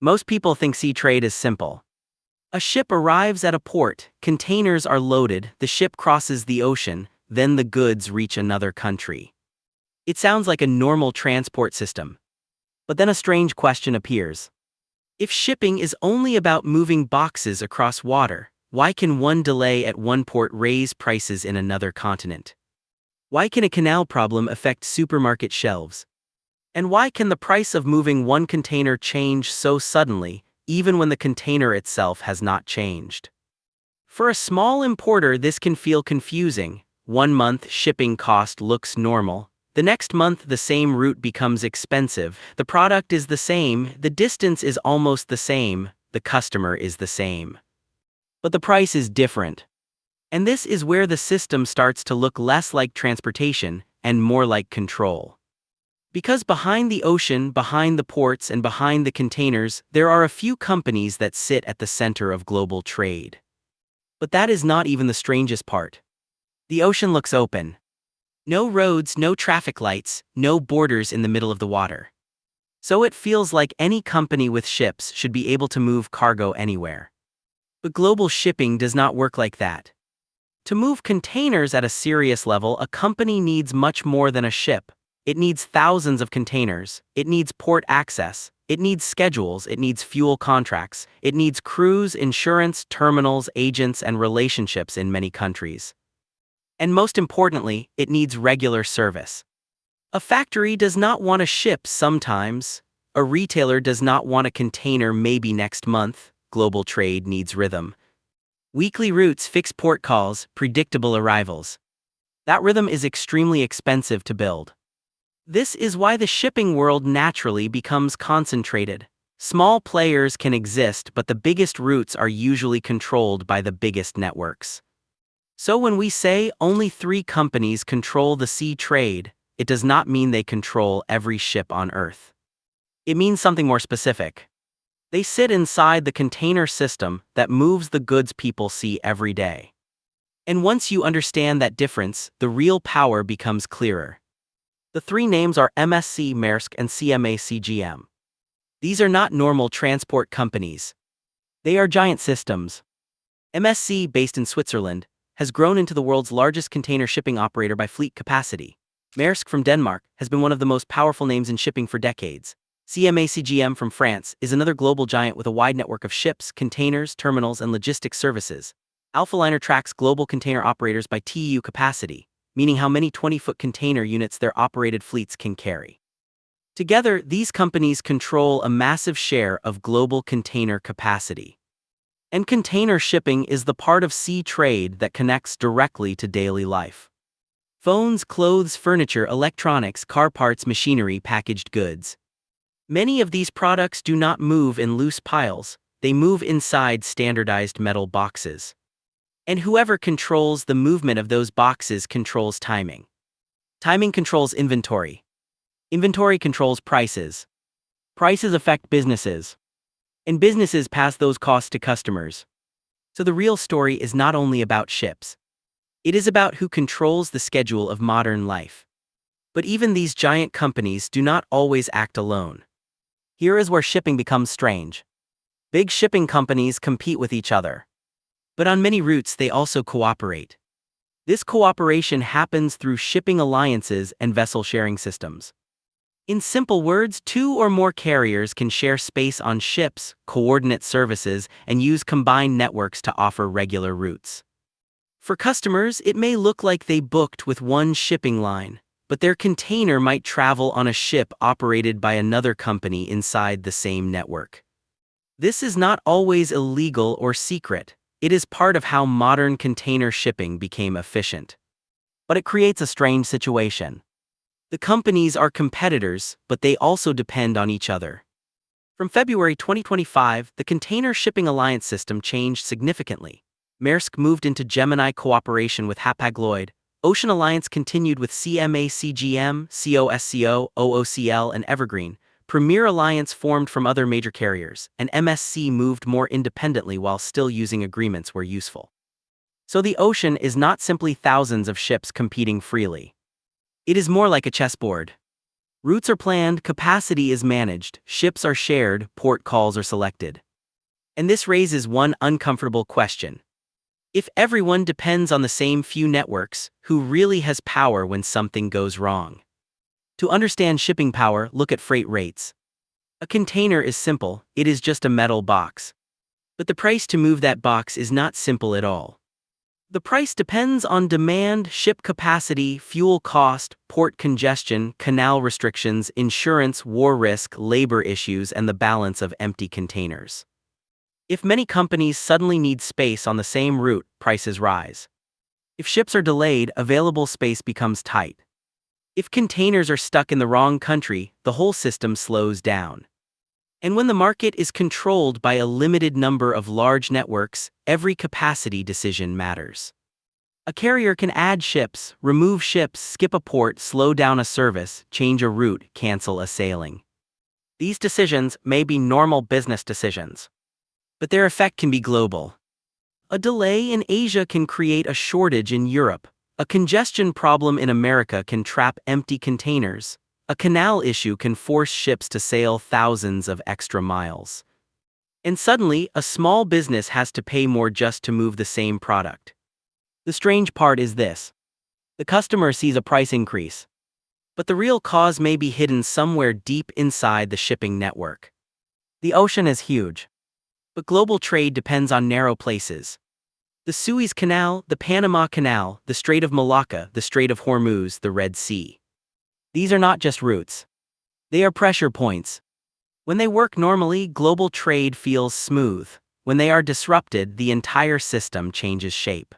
Most people think sea trade is simple. A ship arrives at a port, containers are loaded, the ship crosses the ocean, then the goods reach another country. It sounds like a normal transport system. But then a strange question appears. If shipping is only about moving boxes across water, why can one delay at one port raise prices in another continent? Why can a canal problem affect supermarket shelves? And why can the price of moving one container change so suddenly, even when the container itself has not changed? For a small importer, this can feel confusing. 1 month shipping cost looks normal. The next month the same route becomes expensive. The product is the same, the distance is almost the same, the customer is the same. But the price is different. And this is where the system starts to look less like transportation and more like control. Because behind the ocean, behind the ports, and behind the containers, there are a few companies that sit at the center of global trade. But that is not even the strangest part. The ocean looks open. No roads, no traffic lights, no borders in the middle of the water. So it feels like any company with ships should be able to move cargo anywhere. But global shipping does not work like that. To move containers at a serious level, a company needs much more than a ship. It needs thousands of containers, it needs port access, it needs schedules, it needs fuel contracts, it needs crews, insurance, terminals, agents, and relationships in many countries. And most importantly, it needs regular service. A factory does not want a ship sometimes. A retailer does not want a container maybe next month. Global trade needs rhythm. Weekly routes, fixed port calls, predictable arrivals. That rhythm is extremely expensive to build. This is why the shipping world naturally becomes concentrated. Small players can exist, but the biggest routes are usually controlled by the biggest networks. So when we say only 3 companies control the sea trade, it does not mean they control every ship on Earth. It means something more specific. They sit inside the container system that moves the goods people see every day. And once you understand that difference, the real power becomes clearer. The 3 names are MSC, Maersk, and CMA CGM. These are not normal transport companies. They are giant systems. MSC, based in Switzerland, has grown into the world's largest container shipping operator by fleet capacity. Maersk from Denmark has been one of the most powerful names in shipping for decades. CMA CGM from France is another global giant with a wide network of ships, containers, terminals, and logistics services. Alphaliner tracks global container operators by TEU capacity, meaning how many 20-foot container units their operated fleets can carry. Together, these companies control a massive share of global container capacity. And container shipping is the part of sea trade that connects directly to daily life. Phones, clothes, furniture, electronics, car parts, machinery, packaged goods. Many of these products do not move in loose piles, they move inside standardized metal boxes. And whoever controls the movement of those boxes controls timing. Timing controls inventory. Inventory controls prices. Prices affect businesses. And businesses pass those costs to customers. So the real story is not only about ships. It is about who controls the schedule of modern life. But even these giant companies do not always act alone. Here is where shipping becomes strange. Big shipping companies compete with each other. But on many routes they also cooperate. This cooperation happens through shipping alliances and vessel sharing systems. In simple words, 2 or more carriers can share space on ships, coordinate services, and use combined networks to offer regular routes. For customers, it may look like they booked with one shipping line, but their container might travel on a ship operated by another company inside the same network. This is not always illegal or secret. It is part of how modern container shipping became efficient. But it creates a strange situation. The companies are competitors, but they also depend on each other. From February 2025, the Container Shipping Alliance system changed significantly. Maersk moved into Gemini cooperation with Hapag-Lloyd. Ocean Alliance continued with CMA CGM, COSCO, OOCL, and Evergreen. Premier Alliance formed from other major carriers, and MSC moved more independently while still using agreements where useful. So the ocean is not simply thousands of ships competing freely. It is more like a chessboard. Routes are planned, capacity is managed, ships are shared, port calls are selected. And this raises one uncomfortable question. If everyone depends on the same few networks, who really has power when something goes wrong? To understand shipping power, look at freight rates. A container is simple, it is just a metal box. But the price to move that box is not simple at all. The price depends on demand, ship capacity, fuel cost, port congestion, canal restrictions, insurance, war risk, labor issues, and the balance of empty containers. If many companies suddenly need space on the same route, prices rise. If ships are delayed, available space becomes tight. If containers are stuck in the wrong country, the whole system slows down. And when the market is controlled by a limited number of large networks, every capacity decision matters. A carrier can add ships, remove ships, skip a port, slow down a service, change a route, cancel a sailing. These decisions may be normal business decisions, but their effect can be global. A delay in Asia can create a shortage in Europe. A congestion problem in America can trap empty containers. A canal issue can force ships to sail thousands of extra miles. And suddenly, a small business has to pay more just to move the same product. The strange part is this. The customer sees a price increase, but the real cause may be hidden somewhere deep inside the shipping network. The ocean is huge, but global trade depends on narrow places. The Suez Canal, the Panama Canal, the Strait of Malacca, the Strait of Hormuz, the Red Sea. These are not just routes. They are pressure points. When they work normally, global trade feels smooth. When they are disrupted, the entire system changes shape.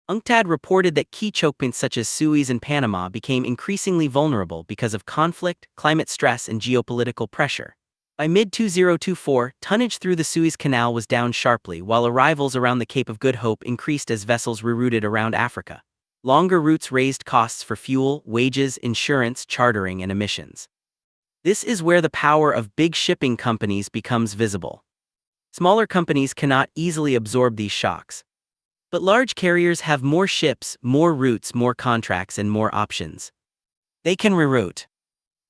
UNCTAD reported that key chokepoints such as Suez and Panama became increasingly vulnerable because of conflict, climate stress, and geopolitical pressure. By mid-2024, tonnage through the Suez Canal was down sharply, while arrivals around the Cape of Good Hope increased as vessels rerouted around Africa. Longer routes raised costs for fuel, wages, insurance, chartering, and emissions. This is where the power of big shipping companies becomes visible. Smaller companies cannot easily absorb these shocks. But large carriers have more ships, more routes, more contracts, and more options. They can reroute.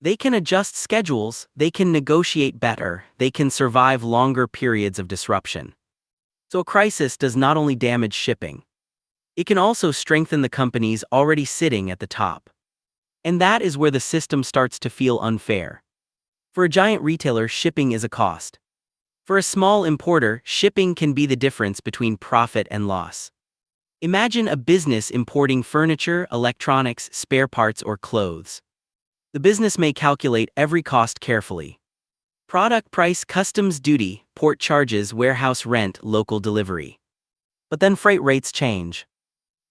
They can adjust schedules, they can negotiate better, they can survive longer periods of disruption. So a crisis does not only damage shipping. It can also strengthen the companies already sitting at the top. And that is where the system starts to feel unfair. For a giant retailer, shipping is a cost. For a small importer, shipping can be the difference between profit and loss. Imagine a business importing furniture, electronics, spare parts, or clothes. The business may calculate every cost carefully. Product price, customs duty, port charges, warehouse rent, local delivery. But then freight rates change.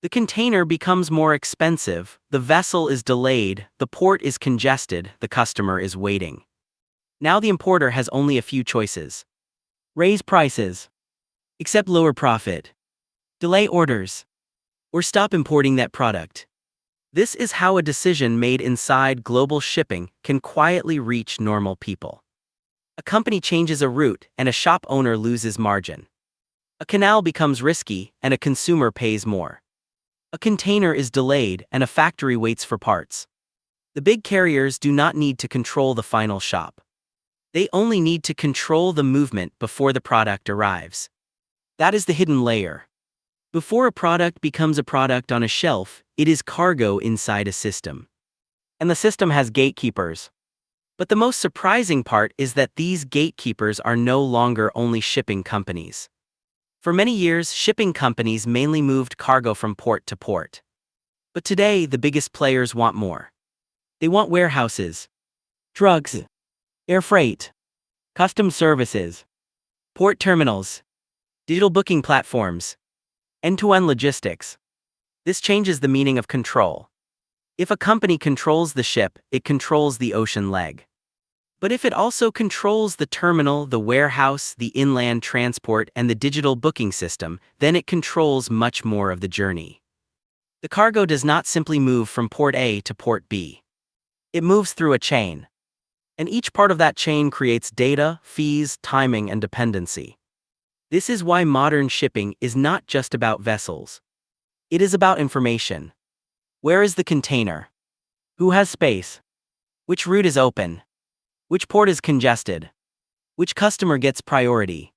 The container becomes more expensive, the vessel is delayed, the port is congested, the customer is waiting. Now the importer has only a few choices. Raise prices. Accept lower profit. Delay orders. Or stop importing that product. This is how a decision made inside global shipping can quietly reach normal people. A company changes a route and a shop owner loses margin. A canal becomes risky and a consumer pays more. A container is delayed and a factory waits for parts. The big carriers do not need to control the final shop. They only need to control the movement before the product arrives. That is the hidden layer. Before a product becomes a product on a shelf, it is cargo inside a system. And the system has gatekeepers. But the most surprising part is that these gatekeepers are no longer only shipping companies. For many years, shipping companies mainly moved cargo from port to port. But today, the biggest players want more. They want warehouses, drugs, air freight, customs services, port terminals, digital booking platforms, end-to-end logistics. This changes the meaning of control. If a company controls the ship, it controls the ocean leg. But if it also controls the terminal, the warehouse, the inland transport, and the digital booking system, then it controls much more of the journey. The cargo does not simply move from port A to port B. It moves through a chain. And each part of that chain creates data, fees, timing, and dependency. This is why modern shipping is not just about vessels. It is about information. Where is the container? Who has space? Which route is open? Which port is congested? Which customer gets priority?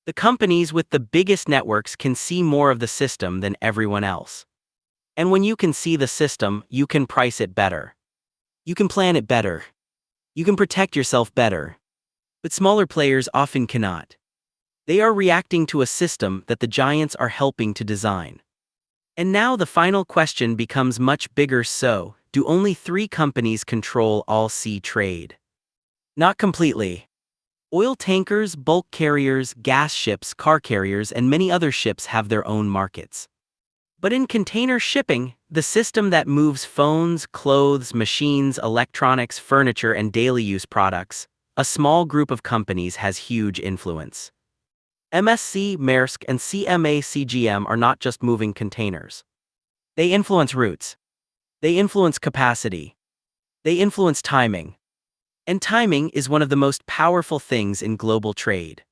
The companies with the biggest networks can see more of the system than everyone else. And when you can see the system, you can price it better. You can plan it better. You can protect yourself better. But smaller players often cannot. They are reacting to a system that the giants are helping to design. And now the final question becomes much bigger. So, do only 3 companies control all sea trade? Not completely. Oil tankers, bulk carriers, gas ships, car carriers, and many other ships have their own markets. But in container shipping, the system that moves phones, clothes, machines, electronics, furniture, and daily use products, a small group of companies has huge influence. MSC, Maersk, and CMA CGM are not just moving containers. They influence routes. They influence capacity. They influence timing. And timing is one of the most powerful things in global trade.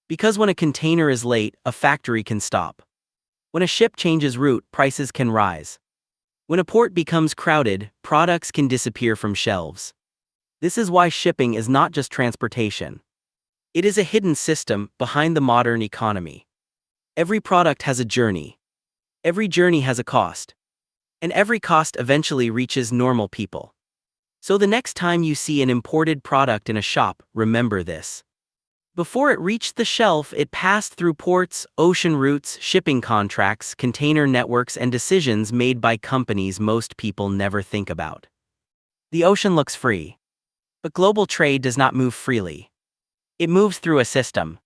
Because when a container is late, a factory can stop. When a ship changes route, prices can rise. When a port becomes crowded, products can disappear from shelves. This is why shipping is not just transportation. It is a hidden system behind the modern economy. Every product has a journey. Every journey has a cost. And every cost eventually reaches normal people. So the next time you see an imported product in a shop, remember this. Before it reached the shelf, it passed through ports, ocean routes, shipping contracts, container networks, and decisions made by companies most people never think about. The ocean looks free. But global trade does not move freely. It moves through a system.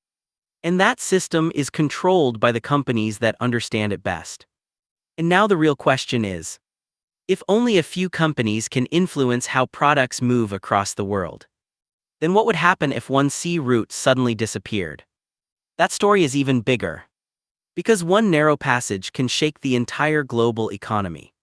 And that system is controlled by the companies that understand it best. And now the real question is, if only a few companies can influence how products move across the world, then what would happen if one sea route suddenly disappeared? That story is even bigger. Because one narrow passage can shake the entire global economy.